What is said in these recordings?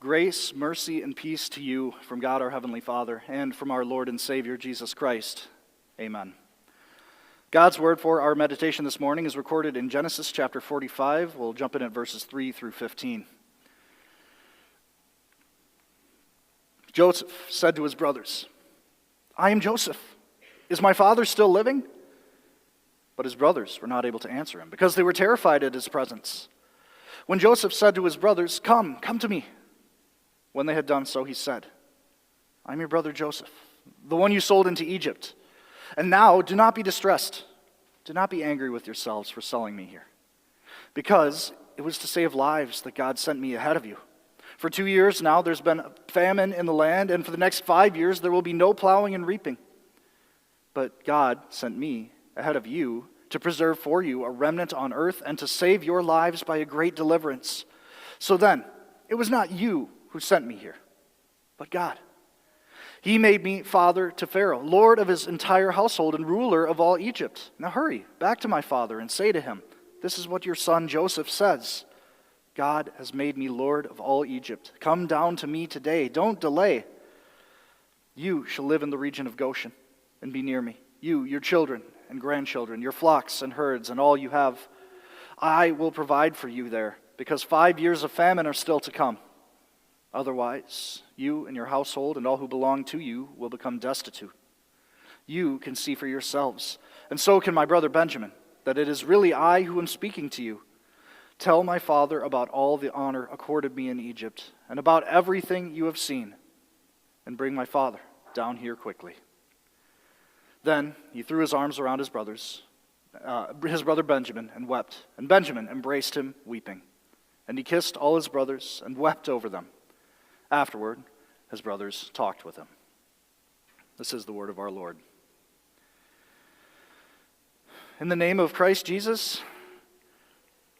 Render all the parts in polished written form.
Grace, mercy, and peace to you from God our Heavenly Father and from our Lord and Savior Jesus Christ. Amen. God's word for our meditation this morning is recorded in Genesis chapter 45. We'll jump in at verses 3 through 15. Joseph said to his brothers, "I am Joseph. Is my father still living?" But his brothers were not able to answer him because they were terrified at his presence. When Joseph said to his brothers, Come to me." When they had done so, he said, "I am your brother Joseph, the one you sold into Egypt. And now do not be distressed. Do not be angry with yourselves for selling me here. Because it was to save lives that God sent me ahead of you. For 2 years now there's been a famine in the land, and for the next 5 years there will be no plowing and reaping. But God sent me ahead of you to preserve for you a remnant on earth and to save your lives by a great deliverance. So then, it was not you who sent me here, but God. He made me father to Pharaoh, lord of his entire household and ruler of all Egypt. Now hurry back to my father and say to him, this is what your son Joseph says. God has made me lord of all Egypt. Come down to me today. Don't delay. You shall live in the region of Goshen and be near me. You, your children and grandchildren, your flocks and herds and all you have. I will provide for you there, because 5 years of famine are still to come. Otherwise, you and your household and all who belong to you will become destitute. You can see for yourselves, and so can my brother Benjamin, that it is really I who am speaking to you. Tell my father about all the honor accorded me in Egypt, and about everything you have seen, and bring my father down here quickly." Then he threw his arms around his brother Benjamin, and wept. And Benjamin embraced him, weeping. And he kissed all his brothers and wept over them. Afterward, his brothers talked with him. This is the word of our Lord. In the name of Christ Jesus,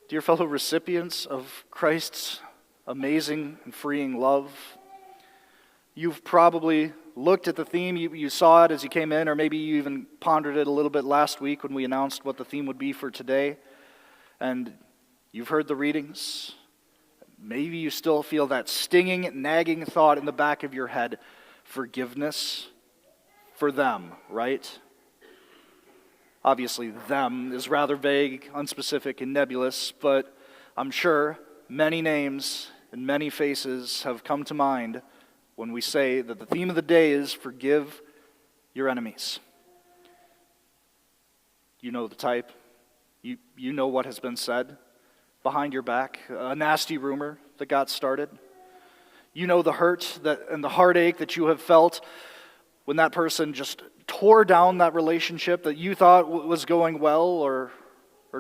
dear fellow recipients of Christ's amazing and freeing love, you've probably looked at the theme, you saw it as you came in, or maybe you even pondered it a little bit last week when we announced what the theme would be for today. And you've heard the readings. Maybe you still feel that stinging, nagging thought in the back of your head. Forgiveness for them, right? Obviously, them is rather vague, unspecific, and nebulous, but I'm sure many names and many faces have come to mind when we say that the theme of the day is forgive your enemies. You know the type. You know what has been said behind your back, a nasty rumor that got started. You know the hurt and the heartache that you have felt when that person just tore down that relationship that you thought was going well, or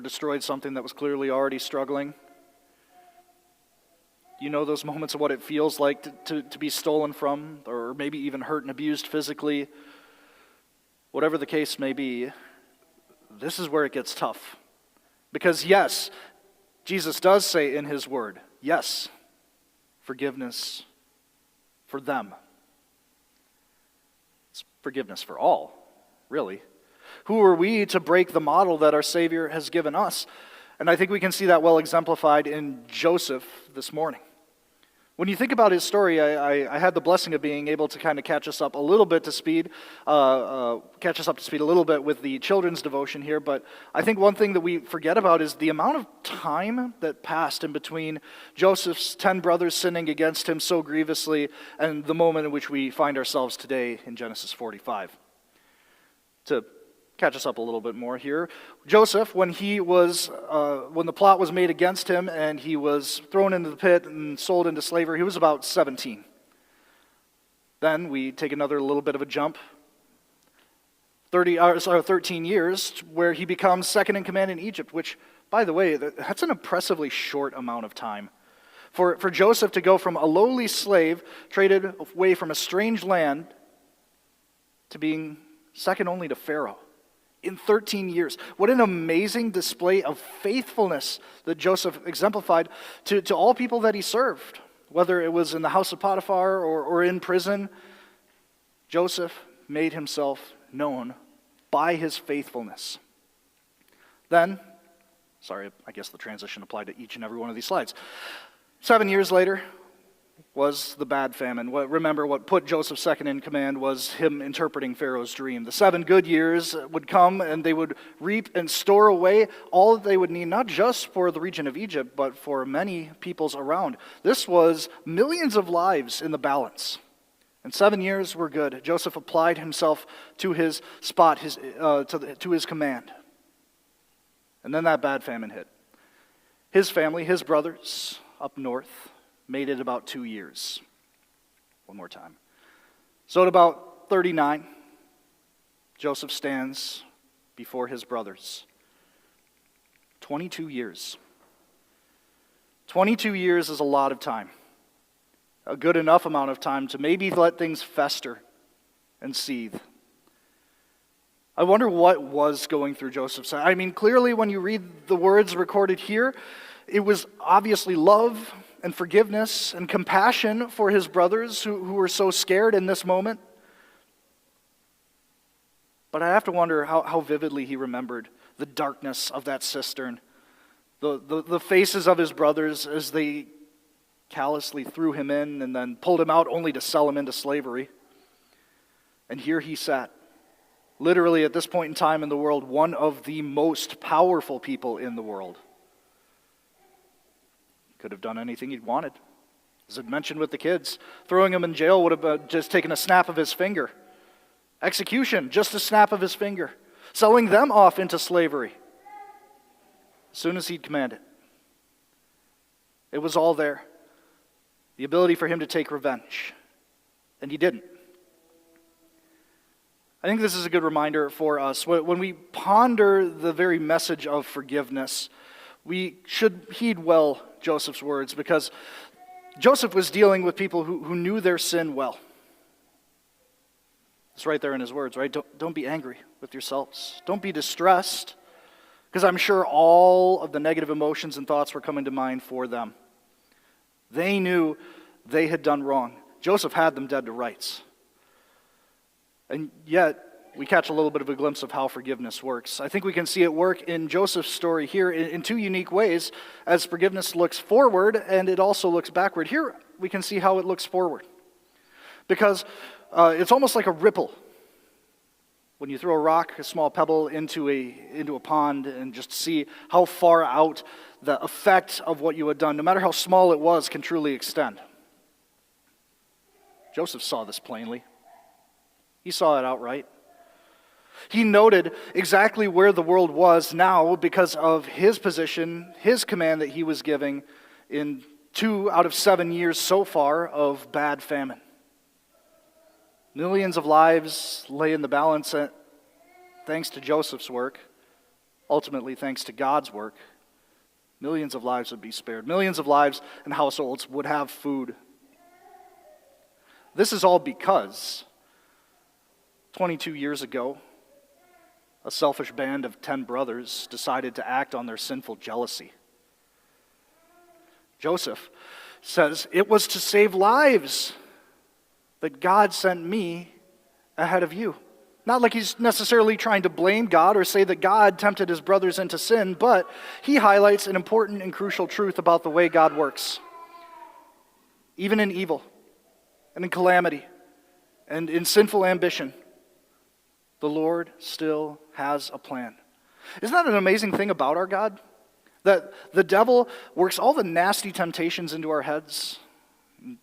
destroyed something that was clearly already struggling. You know those moments of what it feels like to be stolen from, or maybe even hurt and abused physically. Whatever the case may be, this is where it gets tough. Because yes, Jesus does say in his word, yes, forgiveness for them. It's forgiveness for all, really. Who are we to break the model that our Savior has given us? And I think we can see that well exemplified in Joseph this morning. When you think about his story, I had the blessing of being able to kind of catch us up a little bit to speed a little bit with the children's devotion here. But I think one thing that we forget about is the amount of time that passed in between Joseph's 10 brothers sinning against him so grievously and the moment in which we find ourselves today in Genesis 45. To catch us up a little bit more here, Joseph, when the plot was made against him and he was thrown into the pit and sold into slavery, he was about 17. Then we take another little bit of a jump, 13 years, where he becomes second in command in Egypt, which, by the way, that's an impressively short amount of time. For Joseph to go from a lowly slave, traded away from a strange land, to being second only to Pharaoh. In 13 years. What an amazing display of faithfulness that Joseph exemplified to all people that he served. Whether it was in the house of Potiphar or in prison, Joseph made himself known by his faithfulness. Then, I guess the transition applied to each and every one of these slides. 7 years later, was the bad famine. Remember, what put Joseph second in command was him interpreting Pharaoh's dream. The 7 good years would come, and they would reap and store away all that they would need, not just for the region of Egypt, but for many peoples around. This was millions of lives in the balance. And 7 years were good. Joseph applied himself to his spot, to his command. And then that bad famine hit. His family, his brothers up north, made it about 2 years. One more time. So at about 39, Joseph stands before his brothers. 22 years. 22 years is a lot of time. A good enough amount of time to maybe let things fester and seethe. I wonder what was going through Joseph's head. I mean, clearly when you read the words recorded here, it was obviously love and forgiveness and compassion for his brothers who were so scared in this moment. But I have to wonder how vividly he remembered the darkness of that cistern, the faces of his brothers as they callously threw him in and then pulled him out only to sell him into slavery. And here he sat, literally at this point in time in the world, one of the most powerful people in the world. Could have done anything he'd wanted. As I mentioned with the kids, throwing him in jail would have just taken a snap of his finger. Execution, just a snap of his finger. Selling them off into slavery as soon as he'd command it. It was all there. The ability for him to take revenge. And he didn't. I think this is a good reminder for us. When we ponder the very message of forgiveness, we should heed well Joseph's words, because Joseph was dealing with people who knew their sin well. It's right there in his words, right? Don't be angry with yourselves. Don't be distressed, because I'm sure all of the negative emotions and thoughts were coming to mind for them. They knew they had done wrong. Joseph had them dead to rights. And yet, we catch a little bit of a glimpse of how forgiveness works. I think we can see it work in Joseph's story here in 2 unique ways, as forgiveness looks forward and it also looks backward. Here, we can see how it looks forward. Because it's almost like a ripple. When you throw a rock, a small pebble, into a pond and just see how far out the effect of what you had done, no matter how small it was, can truly extend. Joseph saw this plainly. He saw it outright. He noted exactly where the world was now because of his position, his command that he was giving in 2 out of 7 years so far of bad famine. Millions of lives lay in the balance, thanks to Joseph's work, ultimately thanks to God's work. Millions of lives would be spared. Millions of lives and households would have food. This is all because 22 years ago, a selfish band of 10 brothers decided to act on their sinful jealousy. Joseph says, "It was to save lives that God sent me ahead of you." Not like he's necessarily trying to blame God or say that God tempted his brothers into sin, but he highlights an important and crucial truth about the way God works. Even in evil, and in calamity, and in sinful ambition, the Lord still has a plan. Isn't that an amazing thing about our God? That the devil works all the nasty temptations into our heads,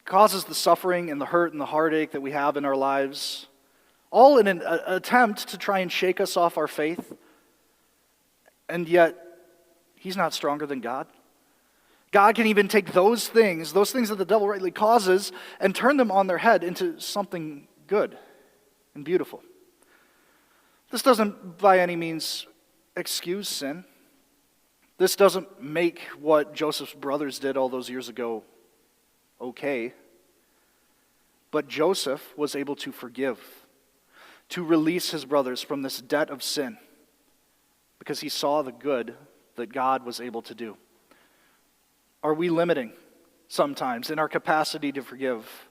causes the suffering and the hurt and the heartache that we have in our lives, all in an attempt to try and shake us off our faith. And yet, he's not stronger than God. God can even take those things that the devil rightly causes, and turn them on their head into something good and beautiful. This doesn't by any means excuse sin. This doesn't make what Joseph's brothers did all those years ago okay. But Joseph was able to forgive, to release his brothers from this debt of sin, because he saw the good that God was able to do. Are we limiting sometimes in our capacity to forgive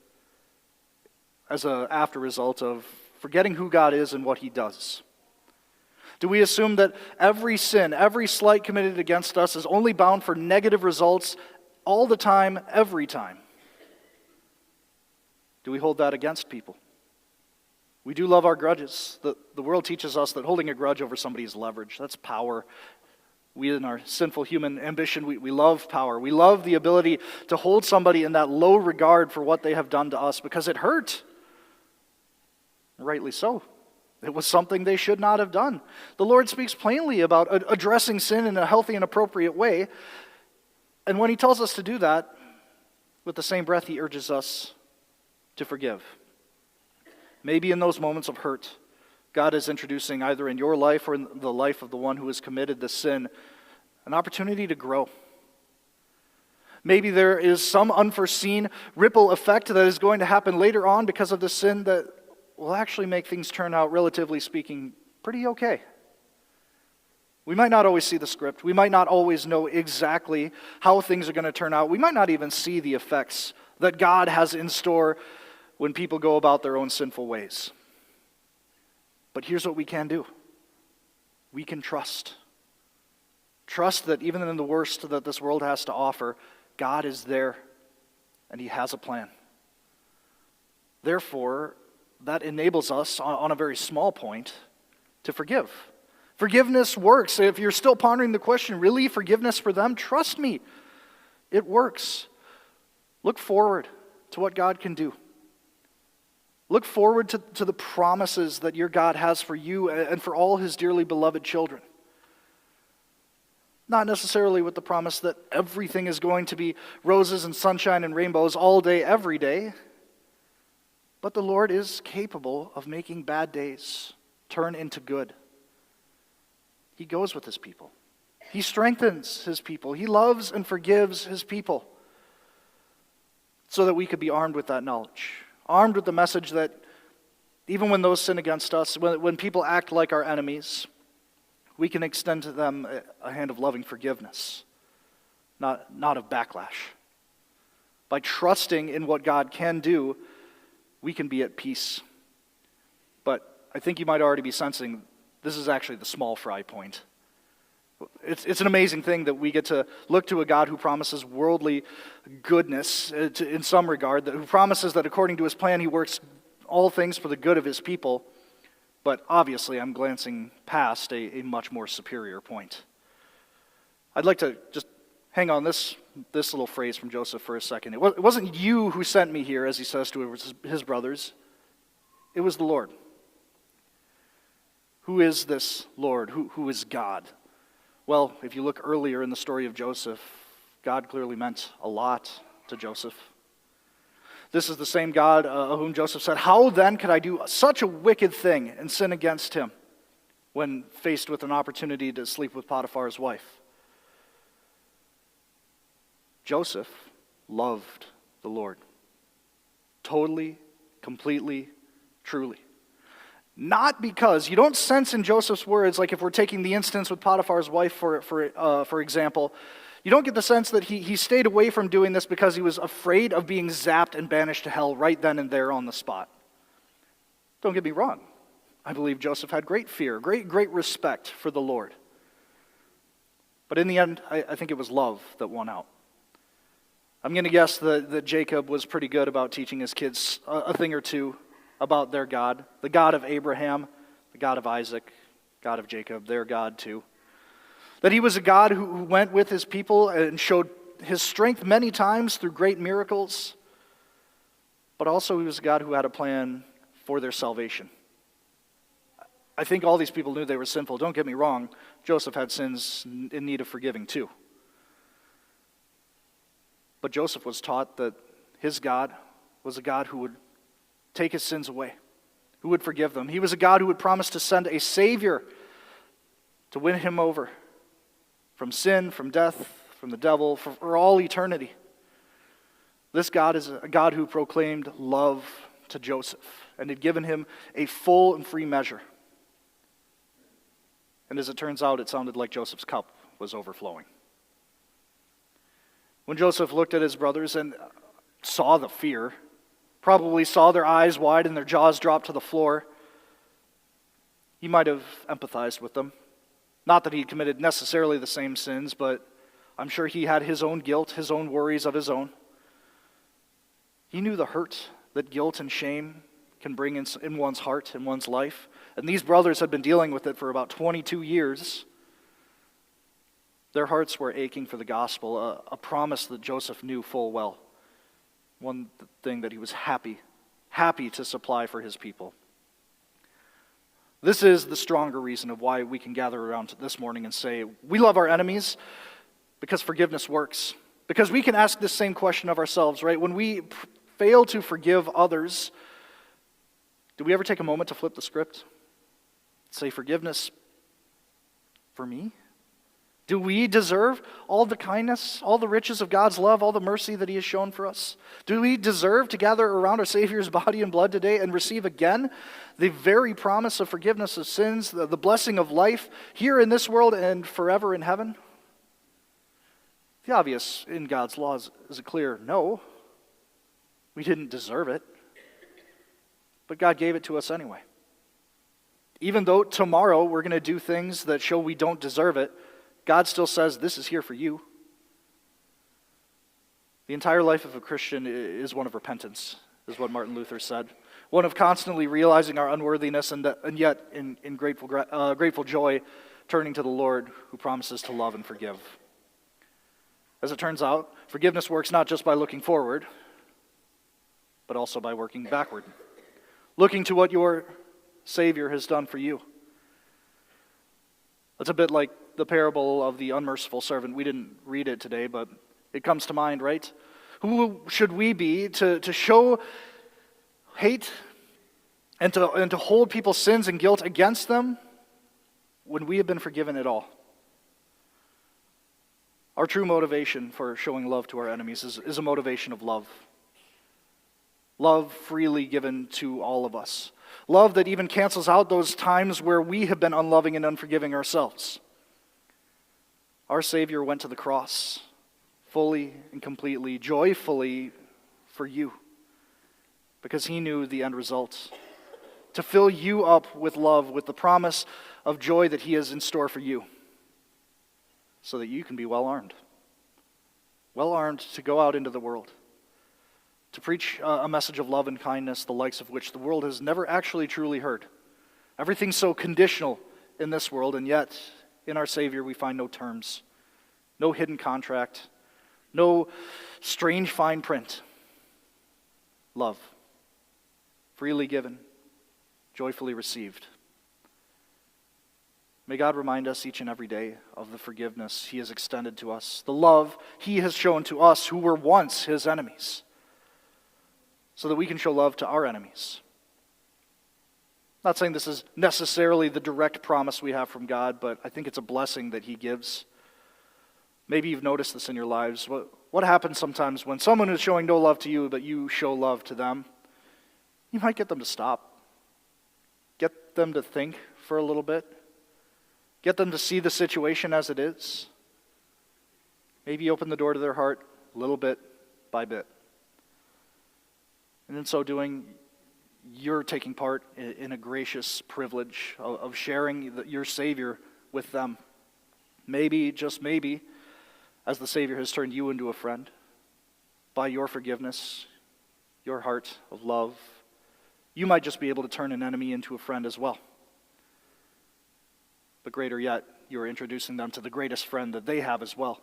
as an after result of forgetting who God is and what he does? Do we assume that every sin, every slight committed against us is only bound for negative results all the time, every time? Do we hold that against people? We do love our grudges. The world teaches us that holding a grudge over somebody is leverage. That's power. We, in our sinful human ambition, we love power. We love the ability to hold somebody in that low regard for what they have done to us because it hurt. Rightly so. It was something they should not have done. The Lord speaks plainly about addressing sin in a healthy and appropriate way. And when he tells us to do that, with the same breath, he urges us to forgive. Maybe in those moments of hurt, God is introducing, either in your life or in the life of the one who has committed the sin, an opportunity to grow. Maybe there is some unforeseen ripple effect that is going to happen later on because of the sin that will actually make things turn out, relatively speaking, pretty okay. We might not always see the script. We might not always know exactly how things are going to turn out. We might not even see the effects that God has in store when people go about their own sinful ways. But here's what we can do. We can trust. Trust that even in the worst that this world has to offer, God is there and he has a plan. Therefore, that enables us, on a very small point, to forgive. Forgiveness works. If you're still pondering the question, really, forgiveness for them? Trust me, it works. Look forward to what God can do. Look forward to the promises that your God has for you and for all his dearly beloved children. Not necessarily with the promise that everything is going to be roses and sunshine and rainbows all day, every day. But the Lord is capable of making bad days turn into good. He goes with his people. He strengthens his people. He loves and forgives his people so that we could be armed with that knowledge. Armed with the message that even when those sin against us, when people act like our enemies, we can extend to them a hand of loving forgiveness, not of backlash. By trusting in what God can do, we can be at peace. But I think you might already be sensing this is actually the small fry point. It's an amazing thing that we get to look to a God who promises worldly goodness in some regard, who promises that according to his plan he works all things for the good of his people. But obviously I'm glancing past a much more superior point. I'd like to just hang on this little phrase from Joseph for a second. It wasn't you who sent me here, as he says to his brothers. It was the Lord. Who is this Lord? Who is God? Well, if you look earlier in the story of Joseph, God clearly meant a lot to Joseph. This is the same God of whom Joseph said, "How then could I do such a wicked thing and sin against him?" when faced with an opportunity to sleep with Potiphar's wife. Joseph loved the Lord. Totally, completely, truly. Not because, you don't sense in Joseph's words, like if we're taking the instance with Potiphar's wife, for example, you don't get the sense that he stayed away from doing this because he was afraid of being zapped and banished to hell right then and there on the spot. Don't get me wrong. I believe Joseph had great fear, great respect for the Lord. But in the end, I think it was love that won out. I'm going to guess that Jacob was pretty good about teaching his kids a thing or two about their God, the God of Abraham, the God of Isaac, God of Jacob, their God too. That he was a God who went with his people and showed his strength many times through great miracles, but also he was a God who had a plan for their salvation. I think all these people knew they were sinful. Don't get me wrong, Joseph had sins in need of forgiving too. But Joseph was taught that his God was a God who would take his sins away, who would forgive them. He was a God who would promise to send a Savior to win him over from sin, from death, from the devil, for all eternity. This God is a God who proclaimed love to Joseph and had given him a full and free measure. And as it turns out, it sounded like Joseph's cup was overflowing. When Joseph looked at his brothers and saw the fear, probably saw their eyes wide and their jaws drop to the floor, he might have empathized with them. Not that he committed necessarily the same sins, but I'm sure he had his own guilt, his own worries of his own. He knew the hurt that guilt and shame can bring in one's heart, in one's life. And these brothers had been dealing with it for about 22 years. Their hearts were aching for the gospel, a promise that Joseph knew full well. One thing that he was happy to supply for his people. This is the stronger reason of why we can gather around this morning and say, we love our enemies because forgiveness works. Because we can ask this same question of ourselves, right? When we fail to forgive others, do we ever take a moment to flip the script? Say, forgiveness for me? Do we deserve all the kindness, all the riches of God's love, all the mercy that He has shown for us? Do we deserve to gather around our Savior's body and blood today and receive again the very promise of forgiveness of sins, the blessing of life here in this world and forever in heaven? The obvious in God's laws is a clear no. We didn't deserve it, but God gave it to us anyway. Even though tomorrow we're going to do things that show we don't deserve it, God still says, this is here for you. The entire life of a Christian is one of repentance, is what Martin Luther said. One of constantly realizing our unworthiness and yet in grateful joy, turning to the Lord who promises to love and forgive. As it turns out, forgiveness works not just by looking forward, but also by working backward. Looking to what your Savior has done for you. It's a bit like the parable of the unmerciful servant. We didn't read it today, but it comes to mind, right? Who should we be to show hate and to hold people's sins and guilt against them when we have been forgiven it all? Our true motivation for showing love to our enemies is a motivation of love. Love freely given to all of us. Love that even cancels out those times where we have been unloving and unforgiving ourselves. Our Savior went to the cross fully and completely, joyfully for you, because He knew the end result. To fill you up with love, with the promise of joy that He has in store for you, so that you can be well armed to go out into the world, to preach a message of love and kindness, the likes of which the world has never actually truly heard. Everything's so conditional in this world, and yet in our Savior we find no terms, no hidden contract, no strange fine print. Love, freely given, joyfully received. May God remind us each and every day of the forgiveness He has extended to us, the love He has shown to us who were once His enemies, so that we can show love to our enemies. I'm not saying this is necessarily the direct promise we have from God, but I think it's a blessing that He gives. Maybe you've noticed this in your lives. What happens sometimes when someone is showing no love to you, but you show love to them? You might get them to stop. Get them to think for a little bit. Get them to see the situation as it is. Maybe open the door to their heart little bit by bit. And in so doing, you're taking part in a gracious privilege of sharing your Savior with them. Maybe, just maybe, as the Savior has turned you into a friend, by your forgiveness, your heart of love, you might just be able to turn an enemy into a friend as well. But greater yet, you are introducing them to the greatest friend that they have as well,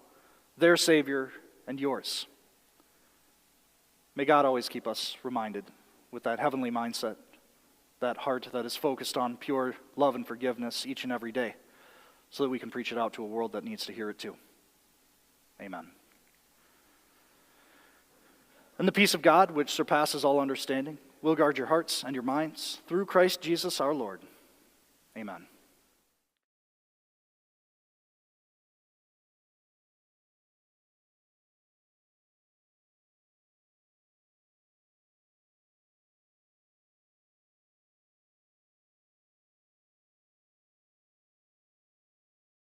their Savior and yours. May God always keep us reminded with that heavenly mindset, that heart that is focused on pure love and forgiveness each and every day, so that we can preach it out to a world that needs to hear it too. Amen. And the peace of God, which surpasses all understanding, will guard your hearts and your minds through Christ Jesus our Lord. Amen.